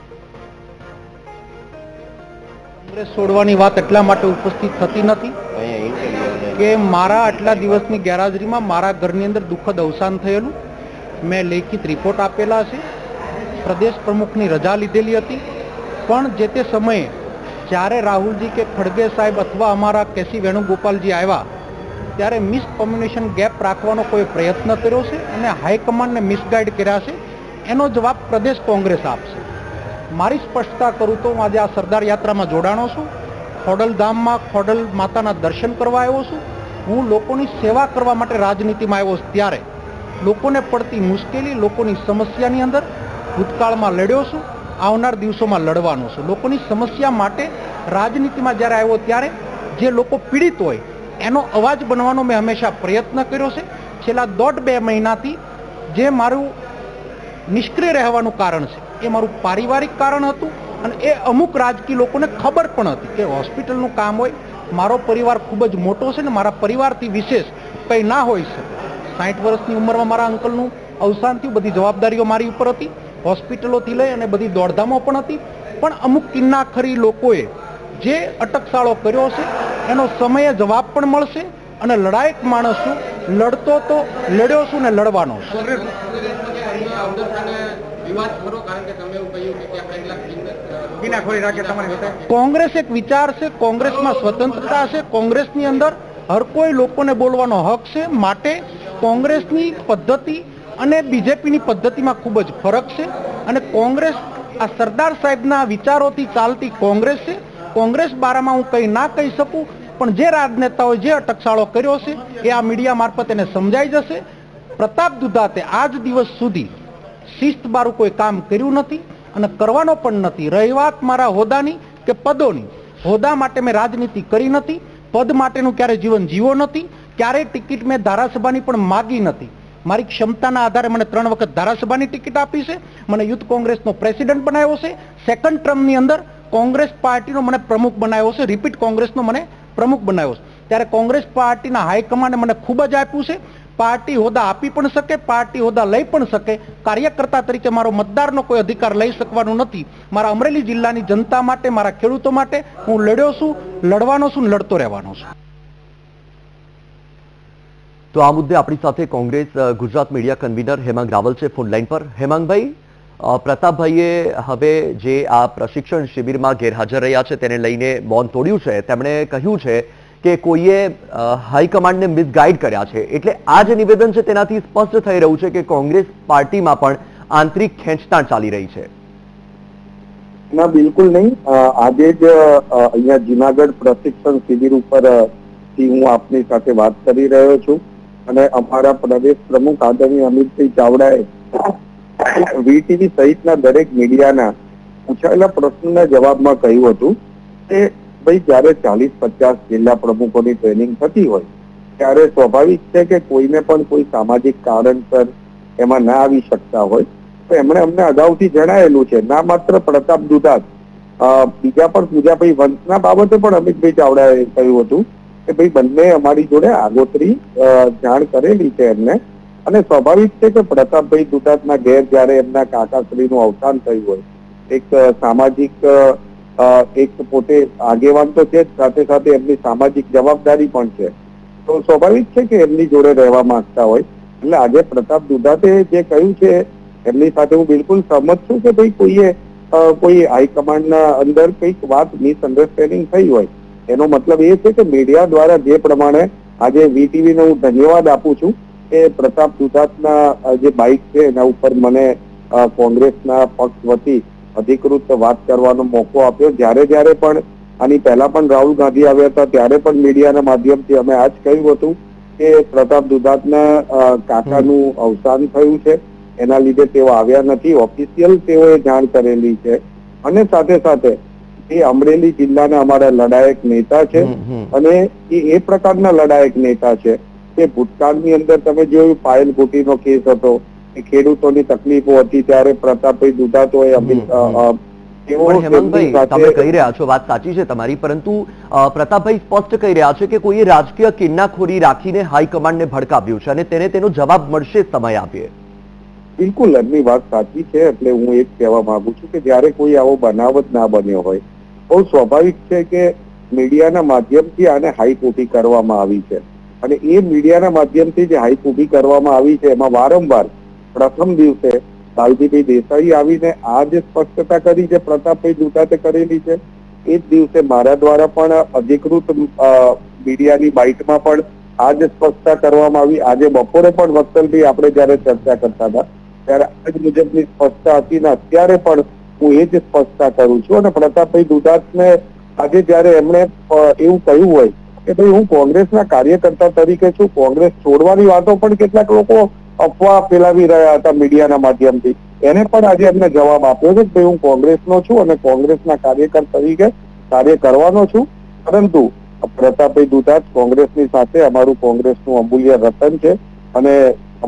કોંગ્રેસ છોડવાની વાત એટલા માટે ઉપસ્થિત થતી નથી કે મારા આટલા દિવસની ગેરહાજરીમાં મારા ઘરની અંદર દુઃખદ અવસાન થયેલું. મેં લેખિત રિપોર્ટ આપેલા છે. પ્રદેશ પ્રમુખની રજા લીધેલી હતી, પણ જે તે સમયે જ્યારે રાહુલજી કે ખડગે સાહેબ અથવા અમારા કેસી વેણુગોપાલજી આવ્યા ત્યારે મિસકોમ્યુનિકેશન ગેપ રાખવાનો કોઈ પ્રયત્ન કર્યો છે અને હાઈકમાન્ડને મિસગાઈડ કર્યા છે. એનો જવાબ પ્રદેશ કોંગ્રેસ આપશે. મારી સ્પષ્ટતા કરું તો હું આજે આ સરદાર યાત્રામાં જોડાણો છું. ખોડલધામમાં ખોડલ માતાના દર્શન કરવા આવ્યો છું. હું લોકોની સેવા કરવા માટે રાજનીતિમાં આવ્યો છું. ત્યારે લોકોને પડતી મુશ્કેલી, લોકોની સમસ્યાની અંદર ભૂતકાળમાં લડ્યો છું, આવનાર દિવસોમાં લડવાનો છું. લોકોની સમસ્યા માટે રાજનીતિમાં જ્યારે આવ્યો ત્યારે જે લોકો પીડિત હોય એનો અવાજ બનવાનો મેં હંમેશા પ્રયત્ન કર્યો છે. છેલ્લા 1.5-2 મહિનાથી જે મારું નિષ્ક્રિય રહેવાનું કારણ છે એ મારું પારિવારિક કારણ હતું અને એ અમુક રાજકીય લોકોને ખબર પણ હતી કે હોસ્પિટલનું કામ હોય, મારો પરિવાર ખૂબ જ મોટો છે ને મારા પરિવારથી વિશેષ કંઈ ના હોઈ શકે. 60 વર્ષની ઉંમરમાં મારા અંકલનું અવસાન થયું, બધી જવાબદારીઓ મારી ઉપર હતી, હોસ્પિટલોથી લઈ અને બધી દોડધામો પણ હતી. પણ અમુક કિન્નાખરી લોકોએ જે અટકસાળો કર્યો છે એનો સમયે જવાબ પણ મળશે અને લડાયક માણસ છું, લડતો તો લડ્યો છું ને લડવાનો છું. કોંગ્રેસ એક વિચાર છે, કોંગ્રેસમાં સ્વતંત્રતા છે, કોંગ્રેસની અંદર હર કોઈ લોકોને બોલવાનો હક છે. માટે કોંગ્રેસની પદ્ધતિ અને બીજેપીની પદ્ધતિમાં ખૂબ જ ફરક છે અને કોંગ્રેસ આ સરદાર સાહેબના વિચારોથી ચાલતી કોંગ્રેસ છે. કોંગ્રેસ બારામાં હું કંઈ ના કહી શકું, પણ જે રાજનેતાઓએ જે અટકસાળો કર્યો છે એ આ મીડિયા મારફત એને સમજાઈ જશે. પ્રતાપ દુધાતે આજ દિવસ સુધી શિસ્તબારું કોઈ કામ કર્યું નથી અને કરવાનો પણ નથી. રહી વાત મારા હોદ્દાની કે પદોની, હોદ્દા માટે મેં રાજનીતિ કરી નથી, પદ માટેનું ક્યારે જીવન જીવો નથી, ક્યારેય ટિકિટ મેં ધારાસભાની પણ માગી નથી. મારી ક્ષમતાના આધારે મને 3 વખત ધારાસભાની ટિકિટ આપી છે, મને યુથ કોંગ્રેસનો પ્રેસિડેન્ટ બનાવ્યો છે, સેકન્ડ ટર્મની અંદર કોંગ્રેસ પાર્ટીનો મને પ્રમુખ બનાવ્યો છે, રિપીટ કોંગ્રેસનો મને પ્રમુખ બનાવ્યો છે. ત્યારે કોંગ્રેસ પાર્ટીના હાઈકમાન્ડે મને ખૂબ જ આપ્યું છે. પાર્ટી હોદ્દા આપી પણ શકે, પાર્ટી હોદ્દા લઈ પણ શકે. કાર્યકર્તા તરીકે મારો મતદારનો કોઈ અધિકાર લઈ શકવાનું નથી. મારા અમરેલી જિલ્લાની જનતા માટે, મારા ખેડૂતો માટે હું લડ્યો છું, લડવાનો છું, લડતો રહેવાનો છું. તો આ મુદ્દે આપણી સાથે કોંગ્રેસ ગુજરાત મીડિયા કન્વીનર હેમાંગ રાવલ છે ફોન લાઈન પર. હેમાંગભાઈ, પ્રતાપભાઈએ હવે જે આ પ્રશિક્ષણ શિબિરમાં ગેરહાજર રહ્યા છે તેને લઈને મૌન તોડ્યું છે. તેમણે કહ્યું છે કે કોઈએ હાઈકમાન્ડને મિસગાઈડ કર્યા છે. એટલે આ જે નિવેદન છે તેનાથી સ્પષ્ટ થઈ રહ્યું છે કે કોંગ્રેસ પાર્ટીમાં પણ આંતરિક ખેંચતાણ ચાલી રહી છે. ના, બિલકુલ નહીં. આજે જ અહીંયા જુનાગઢ પ્રશિક્ષણ શિબિર ઉપર થી હું આપની સાથે વાત કરી રહ્યો છું અને અમારા પ્રદેશ પ્રમુખ આદરણીય અમિતભાઈ ચાવડાએ વીટીવી સહિતના દરેક મીડિયાના પૂછાયેલા પ્રશ્નના જવાબમાં કહ્યું હતું કે ભાઈ જયારે 40-50 જિલ્લા પ્રમુખોની ટ્રેનિંગ થતી હોય ત્યારે સ્વાભાવિક છે કે કોઈને પણ કોઈ સામાજિક કારણસર એમાં ના આવી શકતા હોય તો એમણે અમને અગાઉથી જણાયેલું છે. ના માત્ર પ્રતાપ દુધાત, બીજા પણ પૂજાભાઈ વંશના બાબતે પણ અમિતભાઈ ચાવડાએ કહ્યું હતું કે ભાઈ બંને અમારી જોડે આગોતરી જાણ કરેલી છે એમને. અને સ્વાભાવિક છે કે પ્રતાપભાઈ દુધાતના ઘેર જયારે એમના કાકાશ્રીનું અવસાન થયું હોય, એક સામાજિક એક પોતે આગેવાન તો છે જ, સાથે સાથે એમની સામાજિક જવાબદારી પણ છે, તો સ્વાભાવિક છે કે એમની જોડે રહેવા માંગતા હોય. એટલે આજે પ્રતાપ દુધાતે જે કહ્યું છે એમની સાથે હું બિલકુલ સહમત છું કે ભાઈ કોઈ હાઈકમાન્ડના અંદર કંઈક વાત મિસઅન્ડરસ્ટેન્ડિંગ થઈ હોય. એનો મતલબ એ છે કે મીડિયા દ્વારા જે પ્રમાણે આજે વીટીવીને હું ધન્યવાદ આપું છું કે પ્રતાપ દુધાતના જે બાઇક છે એના ઉપર મને કોંગ્રેસના પક્ષ વતી અધિકૃત વાત કરવાનો મોકો આપ્યો. જ્યારે પણ આની પહેલા પણ રાહુલ ગાંધી આવ્યા હતા ત્યારે પણ મીડિયાના માધ્યમથી અમે આ જ કહ્યું હતું કે પ્રતાપ દુધાતના કાકાનું અવસાન થયું છે, એના લીધે તેઓ આવ્યા નથી. ઓફિશિયલ તેઓએ જાણ કરેલી છે. અને સાથે સાથે એ અમરેલી જિલ્લાના અમારા લડાયક નેતા છે અને એ પ્રકારના લડાયક નેતા છે કે ભૂતકાળની અંદર તમે જોયું પાયલ ભૂટીનો કેસ હતો, એ ખેડૂતોની તકલીફો હતી ત્યારે પ્રતાપભાઈ દુધાતોએ હેમંતભાઈ, તમે કહી રહ્યા છો વાત સાચી છે તમારી, પરંતુ પ્રતાપભાઈ સ્પષ્ટ કહી રહ્યા છે કે કોઈએ રાજકીય કિન્નાખોરી રાખીને હાઈકમાન્ડને ભડકાવ્યું છે અને તેને તેનો જવાબ મળશે સમય આપીએ. બિલકુલ એમની વાત સાચી છે. એટલે હું એક કહેવા માંગુ છું કે જયારે કોઈ આવો બનાવ જ ના બન્યો હોય, બહુ સ્વાભાવિક છે કે મીડિયાના માધ્યમથી આને હાઈપ ઊભી કરવામાં આવી છે. અને એ મીડિયાના માધ્યમથી જે હાઈપ ઊભી કરવામાં આવી છે એમાં વારંવાર પ્રથમ દિવસે લાલજીભાઈ દેસાઈ આવીને આ જે સ્પષ્ટતા કરી છે પ્રતાપભાઈ દુધાતે કરેલી છે, એ જ દિવસે મારા દ્વારા પણ અધિકૃત મીડિયાની બાઇટમાં પણ આ જ સ્પષ્ટતા કરવામાં આવી. આજે બપોરે પણ વત્સલભાઈ આપણે જયારે ચર્ચા કરતા હતા ત્યારે આ જ મુજબની સ્પષ્ટતા હતી ને અત્યારે પણ હું એ જ સ્પષ્ટતા કરું છું. અને પ્રતાપભાઈ દુધાતને આજે જયારે એમણે એવું કહ્યું હોય કે ભાઈ હું કોંગ્રેસના કાર્યકર્તા તરીકે છું, કોંગ્રેસ છોડવાની વાતો પણ કેટલાક લોકો અફવા ફેલાવી રહ્યા હતા મીડિયાના માધ્યમથી, એને પણ આજે એમને જવાબ આપ્યો છે કે ભાઈ હું કોંગ્રેસનો છું અને કોંગ્રેસના કાર્યકર તરીકે કાર્ય કરવાનો છું. પરંતુ પ્રતાપભાઈ દુધાત કોંગ્રેસની સાથે અમારું કોંગ્રેસનું અમૂલ્ય રતન છે અને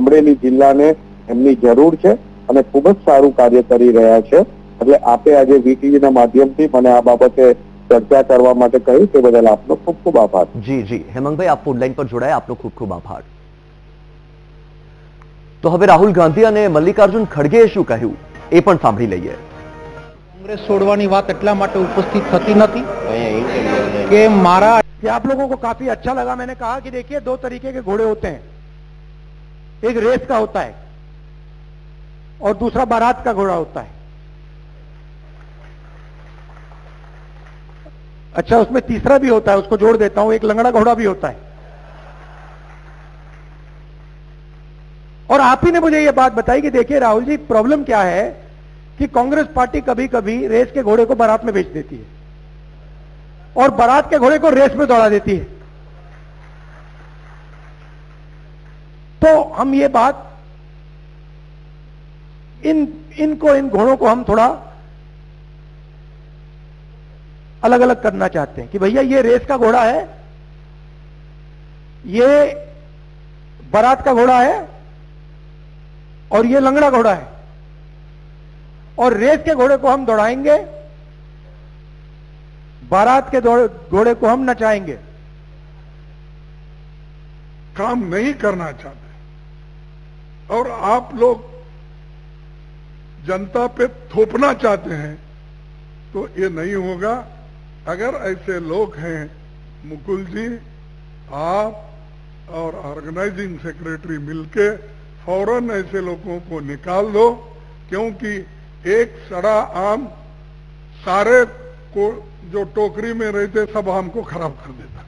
અમરેલી જિલ્લાને એમની જરૂર છે અને ખૂબ જ સારું કાર્ય કરી રહ્યા છે. એટલે આપે આજે વીટીવીના માધ્યમથી મને આ બાબતે ચર્ચા કરવા માટે કહ્યું તે બદલ આપનો ખૂબ ખૂબ આભાર. જી હેમંતભાઈ, આપ ફોન લાઈન પર જોડાયા, આપનો ખૂબ ખૂબ આભાર. તો હવે રાહુલ ગાંધી અને મલ્લિકાર્જુન ખડગેએ શું કહ્યું એ પણ સાંભળી લઈએ. कांग्रेस छोड़वानी बात એટલા માટે उपस्थित થતી નથી कि मारा कि आप लोगों को काफी अच्छा लगा. मैंने कहा कि देखिए दो तरीके के घोड़े होते हैं, एक रेस का होता है और दूसरा बारात का घोड़ा होता है. अच्छा, उसमें तीसरा भी होता है, उसको जोड़ देता हूं, एक लंगड़ा घोड़ा भी होता है. और आप ही ने मुझे यह बात बताई कि देखिए राहुल जी, प्रॉब्लम क्या है कि कांग्रेस पार्टी कभी कभी रेस के घोड़े को बारात में बेच देती है और बारात के घोड़े को रेस में दौड़ा देती है. तो हम ये बात इन घोड़ों को हम थोड़ा अलग अलग करना चाहते हैं कि भैया ये रेस का घोड़ा है, ये बारात का घोड़ा है और ये लंगड़ा घोड़ा है. और रेस के घोड़े को हम दौड़ाएंगे, बारात के घोड़े को हम नचाएंगे. काम नहीं करना चाहते और आप लोग जनता पे थोपना चाहते हैं तो ये नहीं होगा. अगर ऐसे लोग हैं मुकुल जी, आप और ऑर्गेनाइजिंग सेक्रेटरी मिलके फौरन ऐसे लोगों को निकाल दो, क्योंकि एक सड़ा आम सारे को जो टोकरी में रहते सब आम को खराब कर देता.